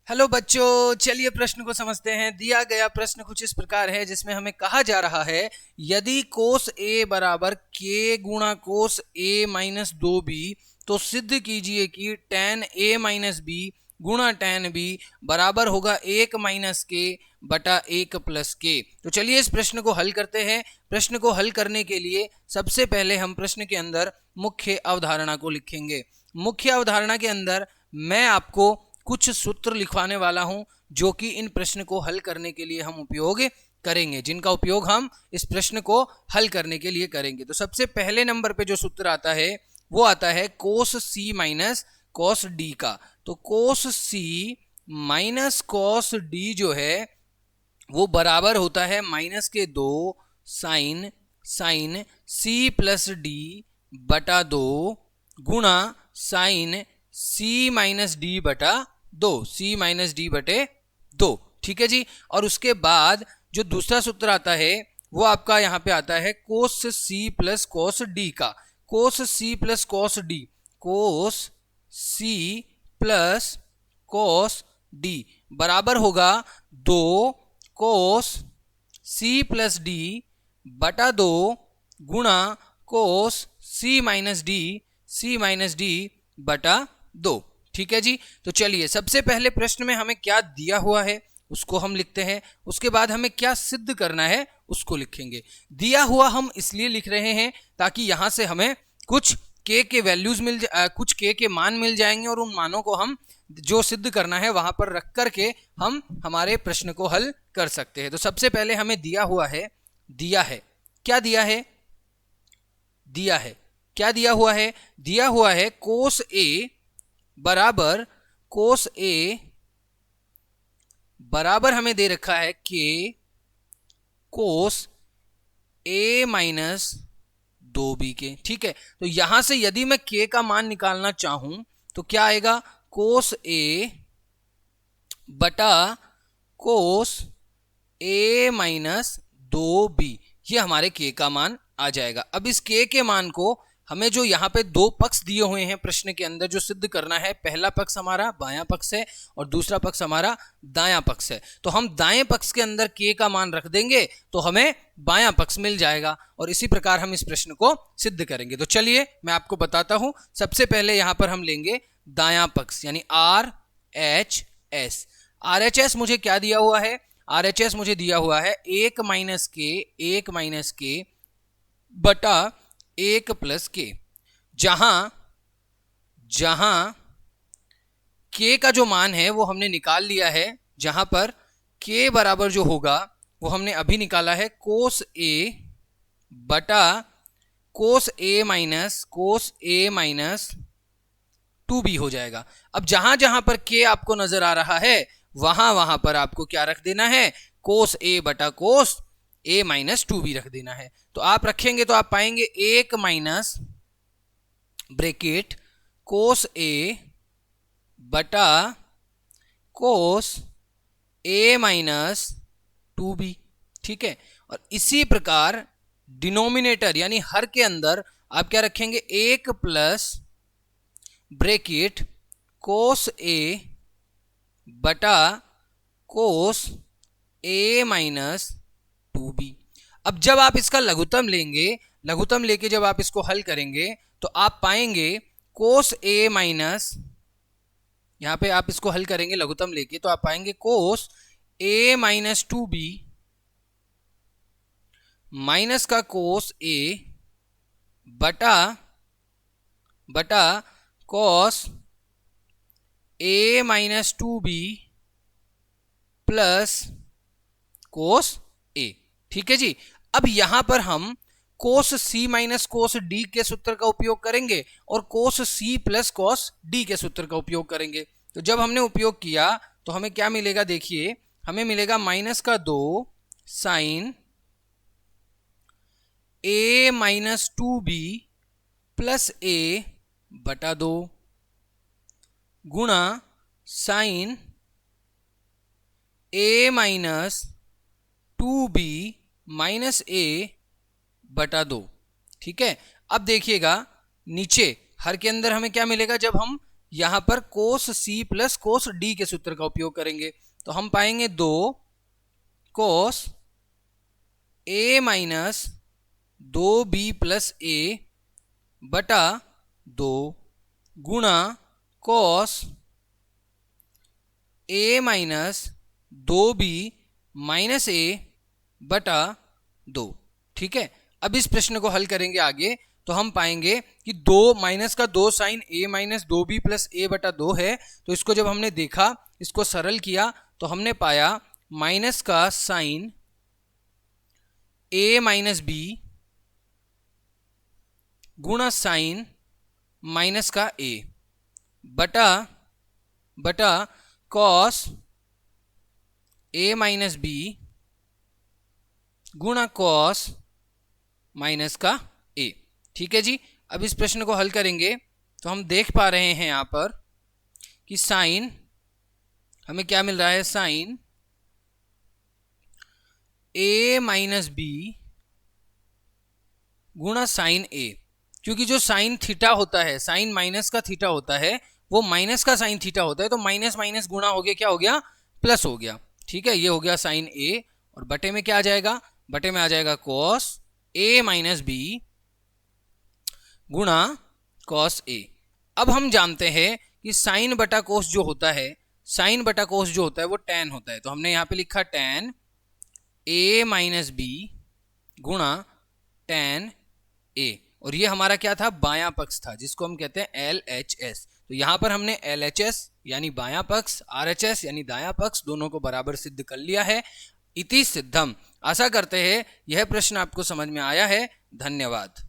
Hello बच्चों, चलिए प्रश्न को समझते हैं। दिया गया प्रश्न कुछ इस प्रकार है जिसमें हमें कहा जा रहा है यदि कोस ए बराबर के गुणा कोस ए माइनस 2b तो सिद्ध कीजिए कि tan a माइनस बी गुणा tan b बराबर होगा 1 माइनस के बटा 1 प्लस के। तो चलिए इस प्रश्न को हल करते हैं। प्रश्न को हल करने के लिए सबसे पहले हम प्रश्न के अंदर मुख्य अवधारणा को लिखेंगे। मुख्य अवधारणा के अंदर मैं आपको कुछ सूत्र लिखवाने वाला हूं जो कि इन प्रश्न को हल करने के लिए हम उपयोग करेंगे, जिनका उपयोग हम इस प्रश्न को हल करने के लिए करेंगे। तो सबसे पहले नंबर पे जो सूत्र आता है वो आता है cos C minus cos D का। तो cos C minus cos D जो है वो बराबर होता है माइनस के 2 sine sine C plus D बटा 2 गुणा साइन सी माइनस डी बटा 2, सी माइनस डी बटे 2। ठीक है जी। और उसके बाद जो दूसरा सूत्र आता है वो आपका यहां पे आता है cos C plus cos D का। कोस सी प्लस कोस डी, कोस सी प्लस कोस डी बराबर होगा 2 कोस सी प्लस डी बटा 2 गुणा कोस सी माइनस डी बटा 2। ठीक है जी। तो चलिए सबसे पहले प्रश्न में हमें क्या दिया हुआ है उसको हम लिखते हैं, उसके बाद हमें क्या सिद्ध करना है उसको लिखेंगे। दिया हुआ हम इसलिए लिख रहे हैं ताकि यहां से हमें कुछ के वैल्यूज कुछ के मान मिल जाएंगे और उन मानों को हम जो सिद्ध करना है वहां पर रख करके हम हमारे प्रश्न को हल कर सकते हैं। तो सबसे पहले हमें दिया हुआ है, क्या दिया है, क्या दिया हुआ है? दिया हुआ है कोस ए बराबर हमें दे रखा है के कोस ए माइनस 2b के। ठीक है। तो यहां से यदि मैं के का मान निकालना चाहूं तो क्या आएगा, कोस ए बटा कोस ए माइनस 2b, ये हमारे के का मान आ जाएगा। अब इस के मान को हमें जो यहाँ पे दो पक्ष दिए हुए हैं प्रश्न के अंदर जो सिद्ध करना है, पहला पक्ष हमारा बायां पक्ष है और दूसरा पक्ष हमारा दायां पक्ष है। तो हम दाएं पक्ष के अंदर के का मान रख देंगे तो हमें बायां पक्ष मिल जाएगा और इसी प्रकार हम इस प्रश्न को सिद्ध करेंगे। तो चलिए मैं आपको बताता हूं। सबसे पहले यहां पर हम लेंगे दायां पक्ष यानी R H S. R H S मुझे क्या दिया हुआ है? आर एच एस मुझे दिया हुआ है 1 माइनस के बटा 1 प्लस के। जहां के का जो मान है वो हमने निकाल लिया है। जहां पर के बराबर जो होगा वो हमने अभी निकाला है कोस ए बटा कोस ए माइनस 2b हो जाएगा। अब जहां पर के आपको नजर आ रहा है वहां पर आपको क्या रख देना है, कोस ए बटा कोस ए माइनस 2b रख देना है। तो आप रखेंगे तो आप पाएंगे 1 माइनस ब्रैकेट कोस ए बटा कोस ए माइनस 2b। ठीक है। और इसी प्रकार डिनोमिनेटर यानी हर के अंदर आप क्या रखेंगे, 1 प्लस ब्रैकेट कोस ए बटा कोस ए माइनस 2b। अब जब आप इसका लघुत्तम लेके जब आप इसको हल करेंगे तो आप पाएंगे कोस ए माइनस, यहां पे आप इसको हल करेंगे लघुत्तम लेके तो आप पाएंगे कोस ए माइनस 2b माइनस का कोस ए बटा cos A minus 2b plus cos ए। ठीक है जी। अब यहां पर हम कोस सी माइनस कोस डी के सूत्र का उपयोग करेंगे और कोस सी प्लस कोस डी के सूत्र का उपयोग करेंगे। तो जब हमने उपयोग किया तो हमें क्या मिलेगा, देखिए हमें मिलेगा माइनस का 2 sign A minus 2b plus a बटा 2 गुणा साइन ए माइनस 2b माइनस ए बटा 2। ठीक है। अब देखिएगा नीचे हर के अंदर हमें क्या मिलेगा, जब हम यहां पर कोस सी प्लस कोस डी के सूत्र का उपयोग करेंगे तो हम पाएंगे 2 कोस ए माइनस 2b प्लस ए बटा 2 गुणा कोस ए माइनस 2b माइनस ए बटा 2। ठीक है, अब इस प्रश्न को हल करेंगे आगे तो हम पाएंगे कि 2 माइनस का 2 sine a minus 2b plus a बटा 2 है। तो इसको जब हमने देखा, इसको सरल किया तो हमने पाया माइनस का साइन a माइनस b गुणा साइन माइनस का a बटा कॉस a माइनस b गुणा कॉस माइनस का a। ठीक है जी, अब इस प्रश्न को हल करेंगे तो हम देख पा रहे हैं यहां पर कि साइन हमें क्या मिल रहा है, साइन a माइनस b गुणा साइन a। क्योंकि जो साइन थीटा होता है, साइन माइनस का थीटा होता है, वो माइनस का साइन थीटा होता है, तो माइनस माइनस गुणा हो गया, क्या हो गया, प्लस हो गया। ठीक है, ये हो गया साइन a और बटे में क्या आ जाएगा, बटे में आ जाएगा कॉस a माइनस b गुणा कॉस a। अब हम जानते हैं कि साइन बटा कोस जो होता है, साइन बटा कोस जो होता है वो tan होता है, तो हमने यहां पे लिखा tan a माइनस b गुणा tan a और ये हमारा क्या था, बायां पक्ष था जिसको हम कहते हैं LHS। तो यहां पर हमने LHS यानी बायां पक्ष, RHS यानी दायां पक्ष दोनों को बराबर सिद्ध कर लिया है। इति सिद्धम। आशा करते हैं यह प्रश्न आपको समझ में आया है। धन्यवाद।